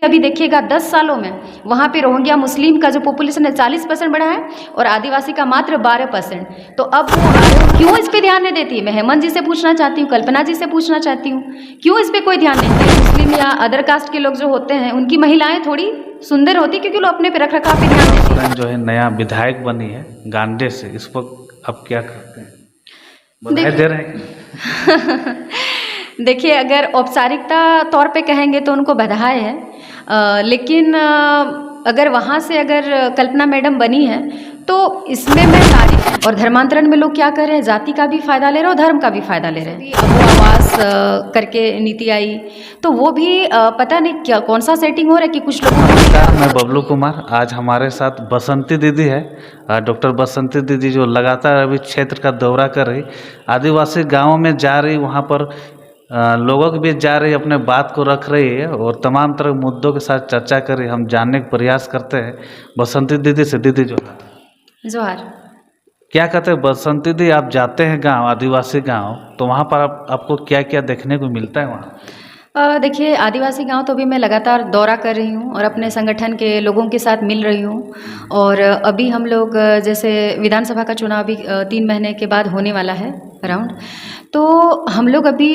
अभी देखिएगा 10 सालों में वहाँ पे रोहिंग्या मुस्लिम का जो पॉपुलेशन है 40% बढ़ा है और आदिवासी का मात्र 12%। तो अब वो आयोग क्यों इस पे ध्यान नहीं देती? मैं हेमंत जी से पूछना चाहती हूँ, कल्पना जी से पूछना चाहती हूँ, क्यों इस पे कोई ध्यान नहीं देती? मुस्लिम या अदर कास्ट के लोग जो होते हैं उनकी महिलाएं थोड़ी सुंदर होती, क्योंकि लोग अपने पे रख रखाव पे ध्यान देते हैं। जो है नया विधायक बनी है गांडे से, इस पर अब क्या करते हैं? बधाई दे रहे हैं कि देखिए, अगर औपचारिकता तौर पे कहेंगे तो उनको बधाई है, लेकिन अगर वहाँ से अगर कल्पना मैडम बनी है तो इसमें मैं तारीफ। और धर्मांतरण में लोग क्या कर रहे हैं, जाति का भी फायदा ले रहे हैं और धर्म का भी फायदा ले रहे हैं। अब वो आवास करके नीति आई तो वो भी पता नहीं क्या कौन सा सेटिंग हो रहा है कि कुछ लोगों नमस्कार, मैं बबलू कुमार। आज हमारे साथ बसंती दीदी है, डॉक्टर बसंती दीदी, जो लगातार अभी क्षेत्र का दौरा कर रही, आदिवासी गांवों में जा रही, वहां पर लोगों के बीच जा रही, अपने बात को रख रही है और तमाम तरह के मुद्दों के साथ चर्चा कर रही। हम जानने का प्रयास करते हैं बसंती दीदी से। दीदी जोहार। क्या कहते हैं बसंती दी, आप जाते हैं गांव, आदिवासी गांव, तो वहाँ पर आपको क्या क्या देखने को मिलता है वहाँ? देखिए, आदिवासी गांव तो अभी मैं लगातार दौरा कर रही हूँ और अपने संगठन के लोगों के साथ मिल रही हूँ। और अभी हम लोग जैसे विधानसभा का चुनाव भी 3 महीने के बाद होने वाला है अराउंड, तो हम लोग अभी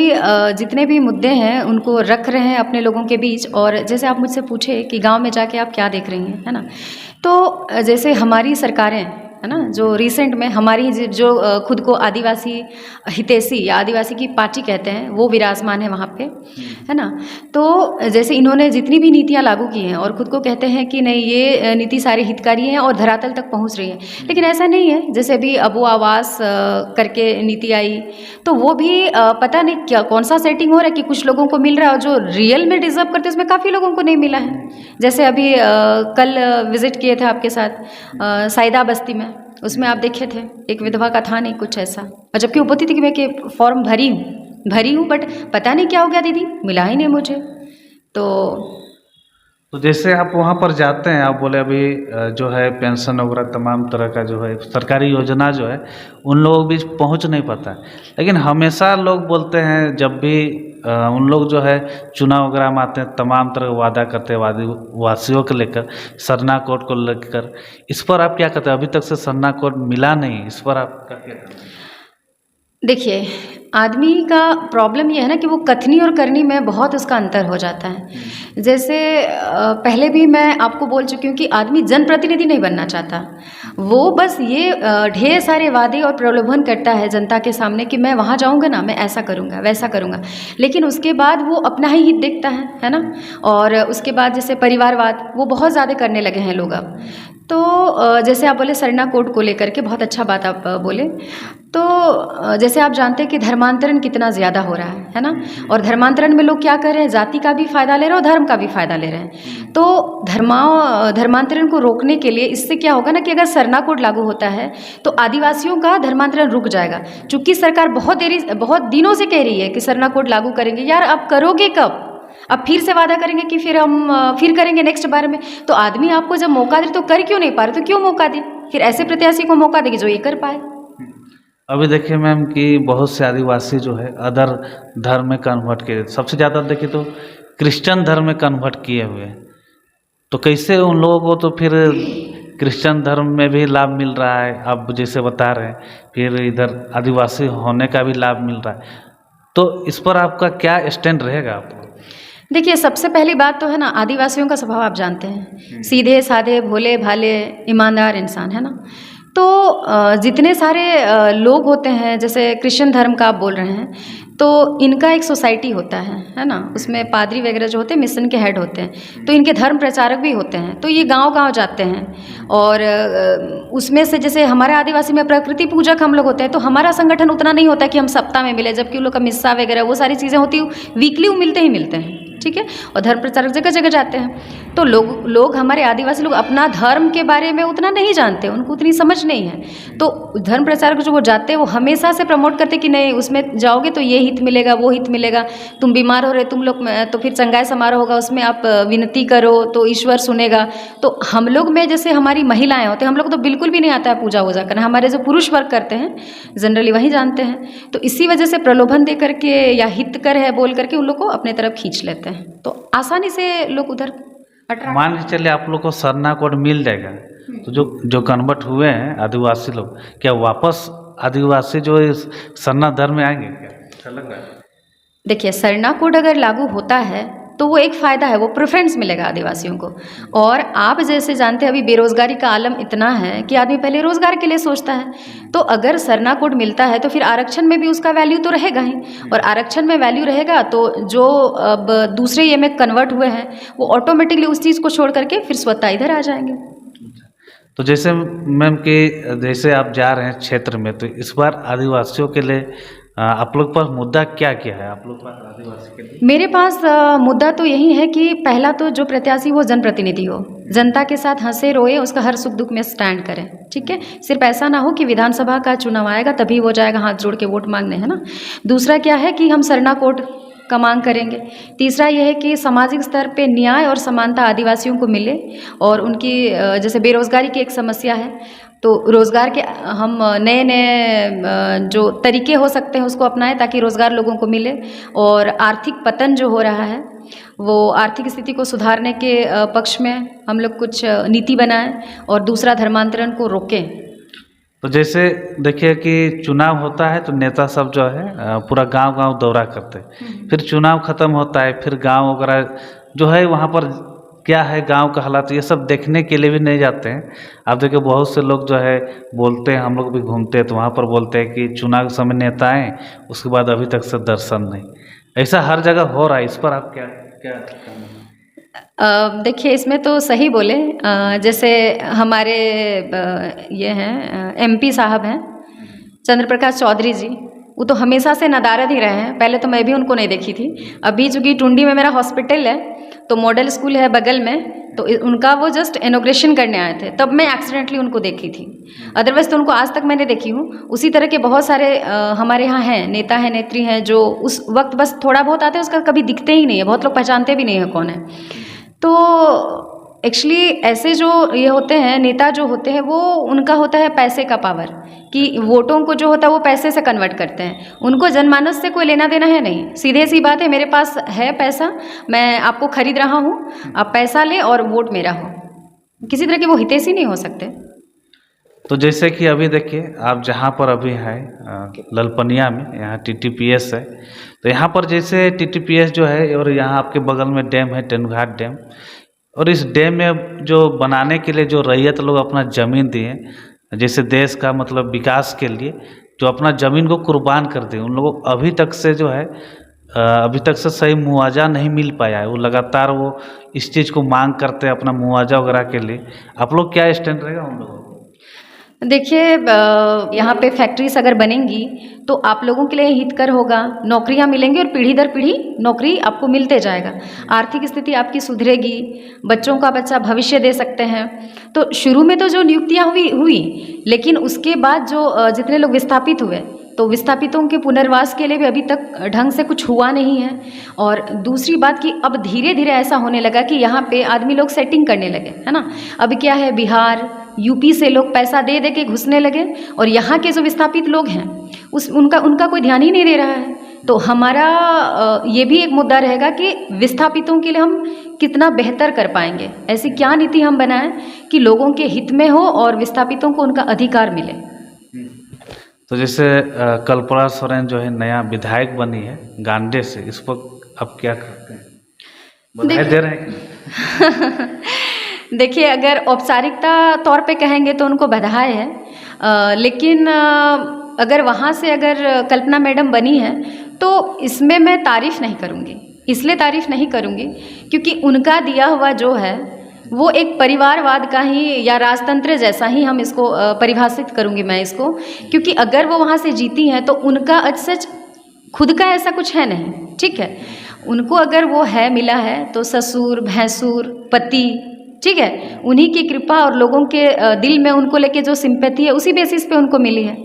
जितने भी मुद्दे हैं उनको रख रहे हैं अपने लोगों के बीच। और जैसे आप मुझसे पूछे कि गांव में जाके आप क्या देख रही हैं, है ना, तो जैसे हमारी सरकारें, है ना, जो रिसेंट में हमारी जो खुद को आदिवासी हितैषी या आदिवासी की पार्टी कहते हैं वो विराजमान है वहाँ पे, है ना। तो जैसे इन्होंने जितनी भी नीतियाँ लागू की हैं और खुद को कहते हैं कि नहीं ये नीति सारी हितकारी हैं और धरातल तक पहुँच रही है, लेकिन ऐसा नहीं है। जैसे अभी अब वो आवास करके नीति आई तो वो भी पता नहीं क्या कौन सा सेटिंग हो रहा है कि कुछ लोगों को मिल रहा है और जो रियल में डिजर्व करते हैं उसमें काफ़ी लोगों को नहीं मिला है। जैसे अभी कल विजिट किए थे आपके साथ साइदा बस्ती में, उसमें आप देखे थे एक विधवा का था नहीं कुछ ऐसा, और जबकि वो बोलती थी कि मैं के फॉर्म भरी हूँ बट पता नहीं क्या हो गया दीदी, मिला ही नहीं मुझे। तो जैसे आप वहाँ पर जाते हैं, आप बोले अभी जो है पेंशन वगैरह तमाम तरह का जो है सरकारी योजना जो है उन लोगों के बीच पहुँच नहीं पाता है, लेकिन हमेशा लोग बोलते हैं जब भी उन लोग जो है चुनाव वगैरह में आते हैं तमाम तरह का वादा करते हैं आदिवासियों को लेकर, सरना कोड को लेकर। इस पर आप क्या कहते हैं? अभी तक से सरना कोड मिला नहीं, इस पर आप क्या कहते हैं? देखिए, आदमी का प्रॉब्लम ये है ना कि वो कथनी और करनी में बहुत उसका अंतर हो जाता है। जैसे पहले भी मैं आपको बोल चुकी हूँ कि आदमी जनप्रतिनिधि नहीं बनना चाहता, वो बस ये ढेर सारे वादे और प्रलोभन करता है जनता के सामने कि मैं वहाँ जाऊँगा ना, मैं ऐसा करूँगा वैसा करूँगा, लेकिन उसके बाद वो अपना ही हित देखता है ना। और उसके बाद जैसे परिवारवाद वो बहुत ज़्यादा करने लगे हैं लोग अब। तो जैसे आप बोले सरना कोड को लेकर के, बहुत अच्छा बात आप बोले। तो जैसे आप जानते हैं कि धर्मांतरण कितना ज़्यादा हो रहा है ना, और धर्मांतरण में लोग क्या कर रहे हैं, जाति का भी फायदा ले रहे हैं और धर्म का भी फायदा ले रहे हैं। तो धर्मांतरण को रोकने के लिए इससे क्या होगा ना कि अगर सरना कोड लागू होता है तो आदिवासियों का धर्मांतरण रुक जाएगा। चूंकि सरकार बहुत दिनों से कह रही है कि सरना कोड लागू करेंगे, यार अब करोगे कब? अब फिर से वादा करेंगे कि फिर हम फिर करेंगे नेक्स्ट बार में। तो आदमी आपको जब मौका दे तो कर क्यों नहीं पा रहे, तो क्यों मौका दे? फिर ऐसे प्रत्याशी को मौका देगी जो ये कर पाए। अभी देखिए मैम कि बहुत से आदिवासी जो है अदर धर्म में कन्वर्ट किए, सबसे ज़्यादा देखें तो क्रिश्चियन धर्म में कन्वर्ट किए हुए हैं। तो कैसे उन लोगों को तो फिर क्रिश्चियन धर्म में भी लाभ मिल रहा है, आप जैसे बता रहे हैं, फिर इधर आदिवासी होने का भी लाभ मिल रहा है, तो इस पर आपका क्या स्टैंड रहेगा? आपको देखिए, सबसे पहली बात तो है ना, आदिवासियों का स्वभाव आप जानते हैं, सीधे साधे भोले भाले ईमानदार इंसान, है ना। तो जितने सारे लोग होते हैं, जैसे क्रिश्चियन धर्म का आप बोल रहे हैं, तो इनका एक सोसाइटी होता है ना, उसमें पादरी वगैरह जो होते हैं मिशन के हेड होते हैं, तो इनके धर्म प्रचारक भी होते हैं। तो ये गांव-गांव जाते हैं और उसमें से जैसे हमारे आदिवासी में प्रकृति पूजक हम लोग होते हैं, तो हमारा संगठन उतना नहीं होता कि हम सप्ताह में मिले, जबकि उन लोग का मिस्सा वगैरह वो सारी चीज़ें होती वीकली वो मिलते ही मिलते हैं, ठीक है। और धर्म प्रचारक जगह जगह जाते हैं। तो लोग हमारे आदिवासी लोग अपना धर्म के बारे में उतना नहीं जानते, उनको उतनी समझ नहीं है। तो धर्म प्रचारक जो वो जाते हैं वो हमेशा से प्रमोट करते कि नहीं उसमें जाओगे तो ये हित मिलेगा, वो हित मिलेगा, तुम बीमार हो रहे तुम लोग तो फिर चंगाई समारोह होगा, उसमें आप विनती करो तो ईश्वर सुनेगा। तो हम लोग में जैसे हमारी महिलाएं होते हैं, हम लोग तो बिल्कुल भी नहीं आता है पूजा वूजा करना, हमारे जो पुरुष वर्ग करते हैं जनरली वही जानते हैं। तो इसी वजह से प्रलोभन दे करके या हितकर है बोल करके उन लोग को अपने तरफ खींच लेते हैं, तो आसानी से लोग उधर मान के चलिए आप लोग को सरना कोड मिल जाएगा, तो जो जो कन्वर्ट हुए हैं आदिवासी लोग, क्या वापस आदिवासी जो इस सरना धर्म में आएंगे क्या? अच्छा लग रहा है। देखिए, सरना कोड अगर लागू होता है तो वो एक फ़ायदा है, वो प्रेफरेंस मिलेगा आदिवासियों को। और आप जैसे जानते हैं अभी बेरोज़गारी का आलम इतना है कि आदमी पहले रोज़गार के लिए सोचता है। तो अगर सरना कोड मिलता है तो फिर आरक्षण में भी उसका वैल्यू तो रहेगा ही, और आरक्षण में वैल्यू रहेगा तो जो अब दूसरे ये में कन्वर्ट हुए हैं वो ऑटोमेटिकली उस चीज़ को छोड़ करके फिर स्वतः इधर आ जाएंगे। तो जैसे मैम कि जैसे आप जा रहे हैं क्षेत्र में, तो इस बार आदिवासियों के लिए आप लोग के पास मुद्दा क्या क्या है आप लोग के पास आदिवासी के लिए? मेरे पास मुद्दा तो यही है कि पहला तो जो प्रत्याशी वो जनप्रतिनिधि हो, जनता के साथ हंसे रोए, उसका हर सुख दुख में स्टैंड करें। ठीक है, सिर्फ ऐसा ना हो कि विधानसभा का चुनाव आएगा तभी वो जाएगा हाथ जोड़ के वोट मांगने, है ना। दूसरा क्या है कि हम सरना कोड का मांग करेंगे। तीसरा यह है कि सामाजिक स्तर पे न्याय और समानता आदिवासियों को मिले, और उनकी जैसे बेरोज़गारी की एक समस्या है, तो रोज़गार के हम नए नए जो तरीके हो सकते हैं उसको अपनाएं ताकि रोज़गार लोगों को मिले। और आर्थिक पतन जो हो रहा है वो आर्थिक स्थिति को सुधारने के पक्ष में हम लोग कुछ नीति बनाएं, और दूसरा धर्मांतरण को रोकें। तो जैसे देखिए कि चुनाव होता है तो नेता सब जो है पूरा गांव-गांव दौरा करते हैं, फिर चुनाव खत्म होता है, फिर गांव वगैरह जो है वहाँ पर क्या है गांव का हालात, ये सब देखने के लिए भी नहीं जाते हैं। आप देखिए बहुत से लोग जो है बोलते हैं, हम लोग भी घूमते हैं तो वहाँ पर बोलते हैं कि चुनाव के समय नेता आए, उसके बाद अभी तक से दर्शन नहीं। ऐसा हर जगह हो रहा है, इस पर आप क्या क्या कहना है? देखिए, इसमें तो सही बोले, जैसे हमारे ये हैं एमपी साहब हैं चंद्र प्रकाश चौधरी जी, वो तो हमेशा से नदारद ही रहे हैं। पहले तो मैं भी उनको नहीं देखी थी, अभी चूँकि टुंडी में मेरा हॉस्पिटल है तो मॉडल स्कूल है बगल में, तो उनका वो जस्ट इनॉग्रेशन करने आए थे, तब मैं एक्सीडेंटली उनको देखी थी। अदरवाइज़ तो उनको आज तक मैंने देखी हूँ। उसी तरह के बहुत सारे हमारे यहाँ हैं, नेता हैं, नेत्री हैं, जो उस वक्त बस थोड़ा बहुत आते हैं, उसका कभी दिखते ही नहीं है, बहुत लोग पहचानते भी नहीं है कौन है। तो एक्चुअली ऐसे जो ये होते हैं नेता जो होते हैं, वो उनका होता है पैसे का पावर, कि वोटों को जो होता है वो पैसे से कन्वर्ट करते हैं। उनको जनमानस से कोई लेना देना है नहीं, सीधे सी बात है, मेरे पास है पैसा, मैं आपको खरीद रहा हूँ, आप पैसा ले और वोट मेरा हो। किसी तरह के वो हितैषी नहीं हो सकते। तो जैसे कि अभी देखिए आप जहाँ पर अभी हैं ललपनिया में, यहाँ टीटीपीएस है, तो यहाँ पर जैसे टीटीपीएस जो है और यहाँ आपके बगल में डैम है टेनुघाट डैम, और इस डैम में जो बनाने के लिए जो रैयत लोग अपना ज़मीन दिए, जैसे देश का मतलब विकास के लिए जो अपना ज़मीन को कुर्बान कर दिए, उन लोगों को अभी तक से जो है अभी तक से सही मुआवजा नहीं मिल पाया है। वो लगातार वो इस चीज़ को मांग करते हैं अपना मुआवजा वगैरह के लिए। आप लोग क्या स्टैंड रहेगा उन लोगों को? देखिए, यहाँ पे फैक्ट्रीज अगर बनेंगी तो आप लोगों के लिए हितकर होगा, नौकरियाँ मिलेंगी और पीढ़ी दर पीढ़ी नौकरी आपको मिलते जाएगा, आर्थिक स्थिति आपकी सुधरेगी, बच्चों का बच्चा भविष्य दे सकते हैं। तो शुरू में तो जो नियुक्तियाँ हुई, लेकिन उसके बाद जो जितने लोग विस्थापित हुए, तो विस्थापितों के पुनर्वास के लिए भी अभी तक ढंग से कुछ हुआ नहीं है। और दूसरी बात कि अब धीरे धीरे ऐसा होने लगा कि यहाँ पे आदमी लोग सेटिंग करने लगे, है ना। अभी क्या है, बिहार यूपी से लोग पैसा दे दे के घुसने लगे, और यहाँ के जो विस्थापित लोग हैं उनका कोई ध्यान ही नहीं दे रहा है। तो हमारा ये भी एक मुद्दा रहेगा कि विस्थापितों के लिए हम कितना बेहतर कर पाएंगे, ऐसी क्या नीति हम बनाएं कि लोगों के हित में हो और विस्थापितों को उनका अधिकार मिले। तो जैसे कल्पना सोरेन जो है नया विधायक बनी है गांडे से, इस पर आप क्या करते हैं, बधाई दे रहे हैं? देखिए, अगर औपचारिकता तौर पे कहेंगे तो उनको बधाई है, लेकिन अगर वहाँ से अगर कल्पना मैडम बनी है तो इसमें मैं तारीफ़ नहीं करूँगी। इसलिए तारीफ़ नहीं करूँगी क्योंकि उनका दिया हुआ जो है वो एक परिवारवाद का ही या राजतंत्र जैसा ही हम इसको परिभाषित करूँगी मैं इसको, क्योंकि अगर वो वहाँ से जीती हैं तो उनका सच खुद का ऐसा कुछ है नहीं। ठीक है, उनको अगर वो है मिला है तो ससुर भैंसुर पति, ठीक है, उन्हीं की कृपा और लोगों के दिल में उनको लेके जो सिंपैथी है उसी बेसिस पे उनको मिली है।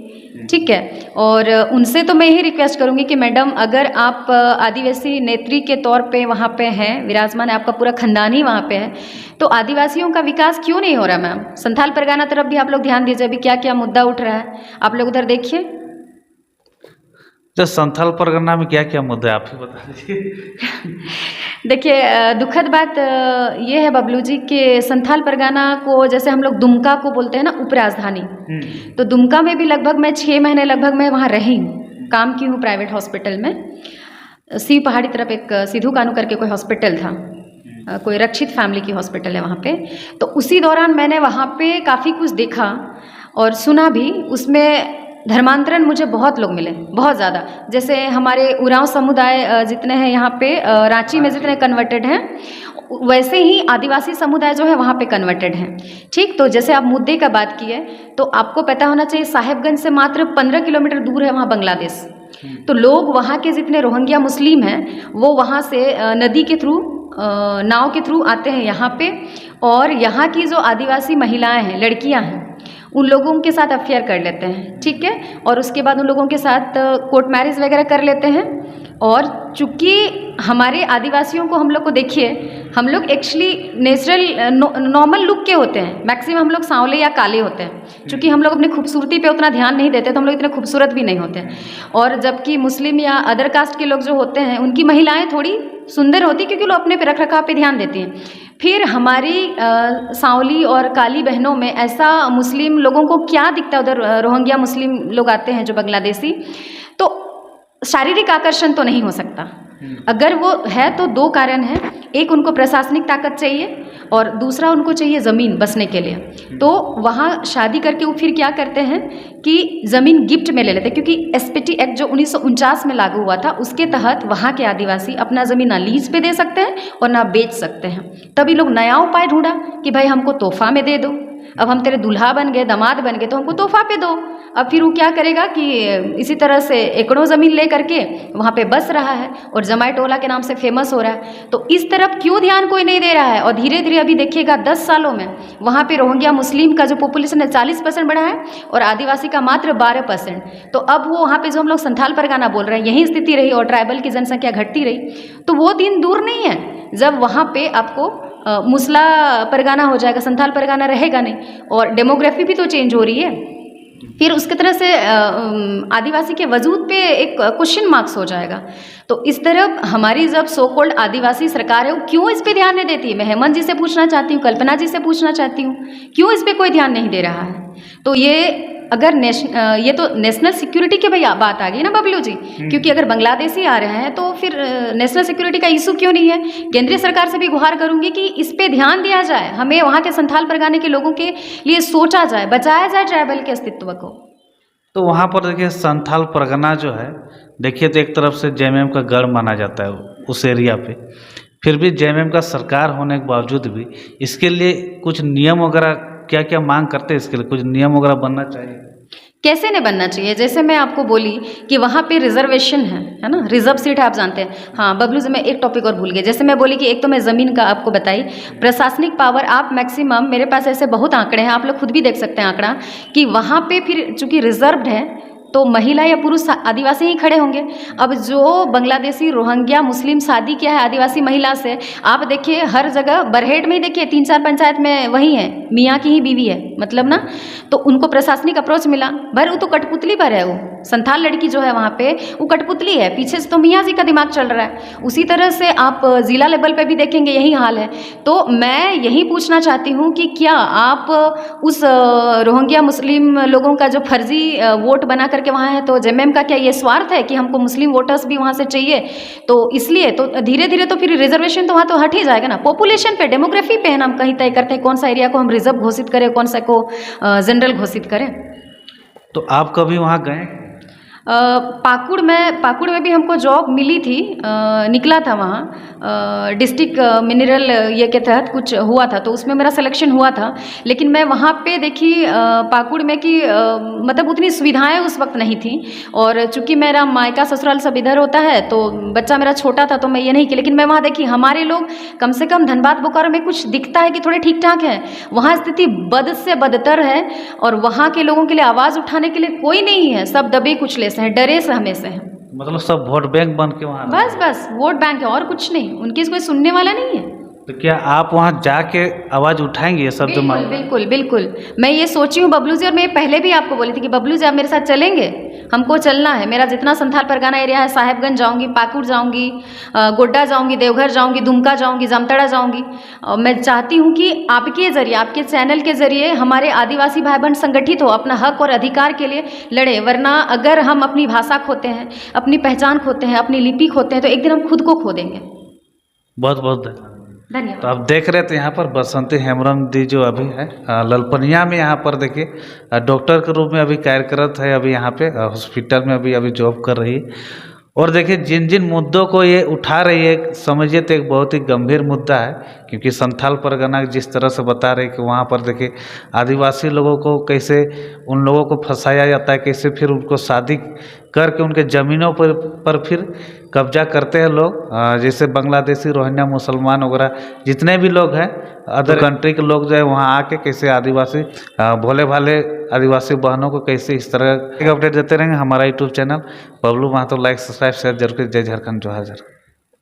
ठीक है, और उनसे तो मैं यही रिक्वेस्ट करूंगी कि मैडम, अगर आप आदिवासी नेत्री के तौर पे वहाँ पे हैं विराजमान है, आपका पूरा खानदान ही वहाँ पे है, तो आदिवासियों का विकास क्यों नहीं हो रहा मैम। संथाल परगना तरफ भी आप लोग ध्यान दीजिए, अभी क्या क्या मुद्दा उठ रहा है, आप लोग उधर देखिए। तो संथाल परगना में क्या क्या मुद्दा है आप ही बता दीजिए। देखिए दुखद बात ये है बबलू जी कि संथाल परगना को जैसे हम लोग दुमका को बोलते हैं ना उपराजधानी, तो दुमका में भी लगभग मैं 6 महीने लगभग मैं वहाँ रही हूँ, काम की हूँ प्राइवेट हॉस्पिटल में। सी पहाड़ी तरफ एक सिद्धू कानू करके कोई हॉस्पिटल था, कोई रक्षित फैमिली की हॉस्पिटल है वहाँ पे। तो उसी दौरान मैंने वहाँ पे काफ़ी कुछ देखा और सुना भी। उसमें धर्मांतरण मुझे बहुत लोग मिले, बहुत ज़्यादा। जैसे हमारे उरांव समुदाय जितने हैं यहाँ पे रांची में जितने कन्वर्टेड हैं, वैसे ही आदिवासी समुदाय जो है वहाँ पे कन्वर्टेड हैं। ठीक, तो जैसे आप मुद्दे का बात की है तो आपको पता होना चाहिए साहेबगंज से मात्र 15 किलोमीटर दूर है वहाँ बांग्लादेश। तो लोग वहाँ के जितने रोहिंग्या मुस्लिम हैं वो वहाँ से नदी के थ्रू, नाव के थ्रू आते हैं यहाँ पे, और यहाँ की जो आदिवासी महिलाएं हैं, लड़कियाँ हैं, उन लोगों के साथ अफेयर कर लेते हैं। ठीक है, और उसके बाद उन लोगों के साथ कोर्ट मैरिज वगैरह कर लेते हैं। और चूँकि हमारे आदिवासियों को हम लोग को देखिए, हम लोग एक्चुअली नेचुरल नॉर्मल लुक के होते हैं, मैक्सिमम हम लोग सांवले या काले होते हैं। चूँकि हम लोग अपनी खूबसूरती पे उतना ध्यान नहीं देते तो हम लोग इतने खूबसूरत भी नहीं होते। और जबकि मुस्लिम या अदर कास्ट के लोग जो होते हैं उनकी महिलाएं थोड़ी सुंदर होती, क्योंकि लोग अपने पे रख रखाव पे ध्यान देती हैं। फिर हमारी सांवली और काली बहनों में ऐसा मुस्लिम लोगों को क्या दिखता है, उधर रोहिंग्या मुस्लिम लोग आते हैं जो बांग्लादेशी, तो शारीरिक आकर्षण तो नहीं हो सकता। अगर वो है तो 2 कारण हैं, एक उनको प्रशासनिक ताकत चाहिए और दूसरा उनको चाहिए ज़मीन बसने के लिए। तो वहाँ शादी करके वो फिर क्या करते हैं कि ज़मीन गिफ्ट में ले लेते हैं, क्योंकि एसपीटी एक्ट जो 1949 में लागू हुआ था उसके तहत वहाँ के आदिवासी अपना ज़मीन ना लीज पे दे सकते हैं और ना बेच सकते हैं। तभी लोग नया उपाय ढूंढा कि भाई हमको तोहफा में दे दो, अब हम तेरे दूल्हा बन गए, दामाद बन गए, तो हमको तोहफा पे दो। अब फिर वो क्या करेगा कि इसी तरह से एकड़ों ज़मीन ले करके वहाँ पे बस रहा है और जमाई टोला के नाम से फेमस हो रहा है। तो इस तरफ क्यों ध्यान कोई नहीं दे रहा है? और धीरे धीरे अभी देखिएगा 10 सालों में वहाँ पे रोहिंग्या मुस्लिम का जो पॉपुलेशन है 40% बढ़ा है और आदिवासी का मात्र 12%। तो अब वो वहाँ पे जो हम लोग संथाल परगना बोल रहे हैं यही स्थिति रही और ट्राइबल की जनसंख्या घटती रही, तो वो दिन दूर नहीं है जब वहाँ पे आपको मुसला परगना हो जाएगा, संथाल परगना रहेगा नहीं। और डेमोग्राफी भी तो चेंज हो रही है, फिर उसके तरह से आदिवासी के वजूद पे एक क्वेश्चन मार्क्स हो जाएगा। तो इस तरह हमारी जब सो कॉल्ड आदिवासी सरकार है वो क्यों इस पे ध्यान नहीं देती है? मैं हेमंत जी से पूछना चाहती हूँ, कल्पना जी से पूछना चाहती हूँ, क्यों इस पे कोई ध्यान नहीं दे रहा है? तो ये अगर ये तो नेशनल सिक्योरिटी की भाई बात आ गई ना बबलू जी, क्योंकि अगर बांग्लादेशी आ रहे हैं तो फिर नेशनल सिक्योरिटी का इशू क्यों नहीं है? केंद्रीय सरकार से भी गुहार करूंगी कि इस पे ध्यान दिया जाए, हमें वहाँ के संथाल परगने के लोगों के लिए सोचा जाए, बचाया जाए ट्राइबल के अस्तित्व को। तो वहाँ पर देखिए संथाल परगना जो है, देखिए तो एक तरफ से जेएमएम का गढ़ माना जाता है उस एरिया पे, फिर भी जेएमएम का सरकार होने के बावजूद भी इसके लिए कुछ नियम वगैरह क्या क्या मांग करते हैं? इसके लिए कुछ नियम वगैरह बनना चाहिए। कैसे नहीं बनना चाहिए? जैसे मैं आपको बोली कि वहाँ पे रिजर्वेशन है ना, रिजर्व सीट है, आप जानते हैं। हाँ बबलू जी, मैं एक टॉपिक और भूल गई। जैसे मैं बोली कि एक तो मैं ज़मीन का आपको बताई, प्रशासनिक पावर आप मैक्सिमम, मेरे पास ऐसे बहुत आंकड़े हैं, आप लोग खुद भी देख सकते हैं आंकड़ा, कि वहाँ पे फिर चूँकि रिजर्व्ड है तो महिला या पुरुष आदिवासी ही खड़े होंगे। अब जो बांग्लादेशी रोहिंग्या मुस्लिम शादी किया है आदिवासी महिला से, आप देखिए हर जगह बरहेट में ही देखिए 3-4 पंचायत में वही है, मियाँ की ही बीवी है, मतलब ना। तो उनको प्रशासनिक अप्रोच मिला, भर वो तो कठपुतली पर है, वो संथाल लड़की जो है वहाँ पे वो कठपुतली है, पीछे से तो मियाँ जी का दिमाग चल रहा है। उसी तरह से आप ज़िला लेवल पे भी देखेंगे यही हाल है। तो मैं यही पूछना चाहती हूँ कि क्या आप उस रोहिंग्या मुस्लिम लोगों का जो फर्जी वोट बना करके वहाँ है, तो जेएमएम का क्या ये स्वार्थ है कि हमको मुस्लिम वोटर्स भी वहाँ से चाहिए? तो इसलिए तो धीरे धीरे तो फिर रिजर्वेशन तो वहाँ तो हट ही जाएगा ना। पॉपुलेशन पे, डेमोग्राफी पे हम कहीं तय करते हैं कौन सा एरिया को हम रिजर्व घोषित करें, कौन सा को जनरल घोषित करें। तो आप कभी वहाँ गए? पाकुड़ में भी हमको जॉब मिली थी, निकला था वहाँ डिस्ट्रिक्ट मिनरल ये के तहत कुछ हुआ था, तो उसमें मेरा सिलेक्शन हुआ था। लेकिन मैं वहाँ पे देखी पाकुड़ में कि मतलब उतनी सुविधाएं उस वक्त नहीं थी, और चूँकि मेरा मायका ससुराल सब इधर होता है तो बच्चा मेरा छोटा था तो मैं ये नहीं की। लेकिन मैं वहाँ देखी हमारे लोग कम से कम धनबाद बोकारो में कुछ दिखता है कि थोड़े ठीक ठाक है, वहाँ स्थिति बद से बदतर है और वहाँ के लोगों के लिए आवाज़ उठाने के लिए कोई नहीं है, सब दबे कुचले हैं, डरे से हमेशा हैं। मतलब सब वोट बैंक बन के वहाँ बस वोट बैंक है और कुछ नहीं, उनकी कोई सुनने वाला नहीं है। तो क्या आप वहाँ जाके आवाज़ उठाएंगे ये सब जो बिल्कुल बिल्कुल बिल्कुल। मैं ये सोची हूँ बबलू जी, और मैं पहले भी आपको बोली थी कि बबलू जी आप मेरे साथ चलेंगे, हमको चलना है। मेरा जितना संथाल परगना एरिया है, साहेबगंज जाऊंगी, पाकुड़ जाऊंगी, गोड्डा जाऊंगी, देवघर जाऊंगी, दुमका जाऊंगी, जामताड़ा जाऊंगी। मैं चाहती हूँ कि आपके ज़रिए, आपके चैनल के ज़रिए हमारे आदिवासी भाई बहन संगठित हो, अपना हक और अधिकार के लिए लड़े। वरना अगर हम अपनी भाषा खोते हैं, अपनी पहचान खोते हैं, अपनी लिपि खोते हैं, तो एक दिन हम खुद को खो देंगे। बहुत बहुत धन्यवाद। धन्यवाद। तो आप देख रहे थे यहाँ पर बसंती हेम्ब्रम दी जो अभी है ललपनिया में, यहाँ पर देखिए डॉक्टर के रूप में अभी कार्यरत है, अभी यहाँ पे हॉस्पिटल में अभी जॉब कर रही है। और देखिए जिन जिन मुद्दों को ये उठा रही है, समझिए तो एक बहुत ही गंभीर मुद्दा है, क्योंकि संथाल परगना जिस तरह से बता रहे कि वहाँ पर देखिए आदिवासी लोगों को कैसे उन लोगों को फंसाया जाता है, कैसे फिर उनको शादी करके उनके ज़मीनों पर फिर कब्जा करते हैं लोग, जैसे बांग्लादेशी, रोहिंग्या, मुसलमान वगैरह जितने भी लोग हैं अदर कंट्री के लोग जो है वहाँ आके कैसे आदिवासी भोले भाले आदिवासी बहनों को कैसे इस तरह के अपडेट देते रहेंगे। हमारा YouTube channel Bablu Mahato like subscribe share जरूर। जय झारखंड, जोहार।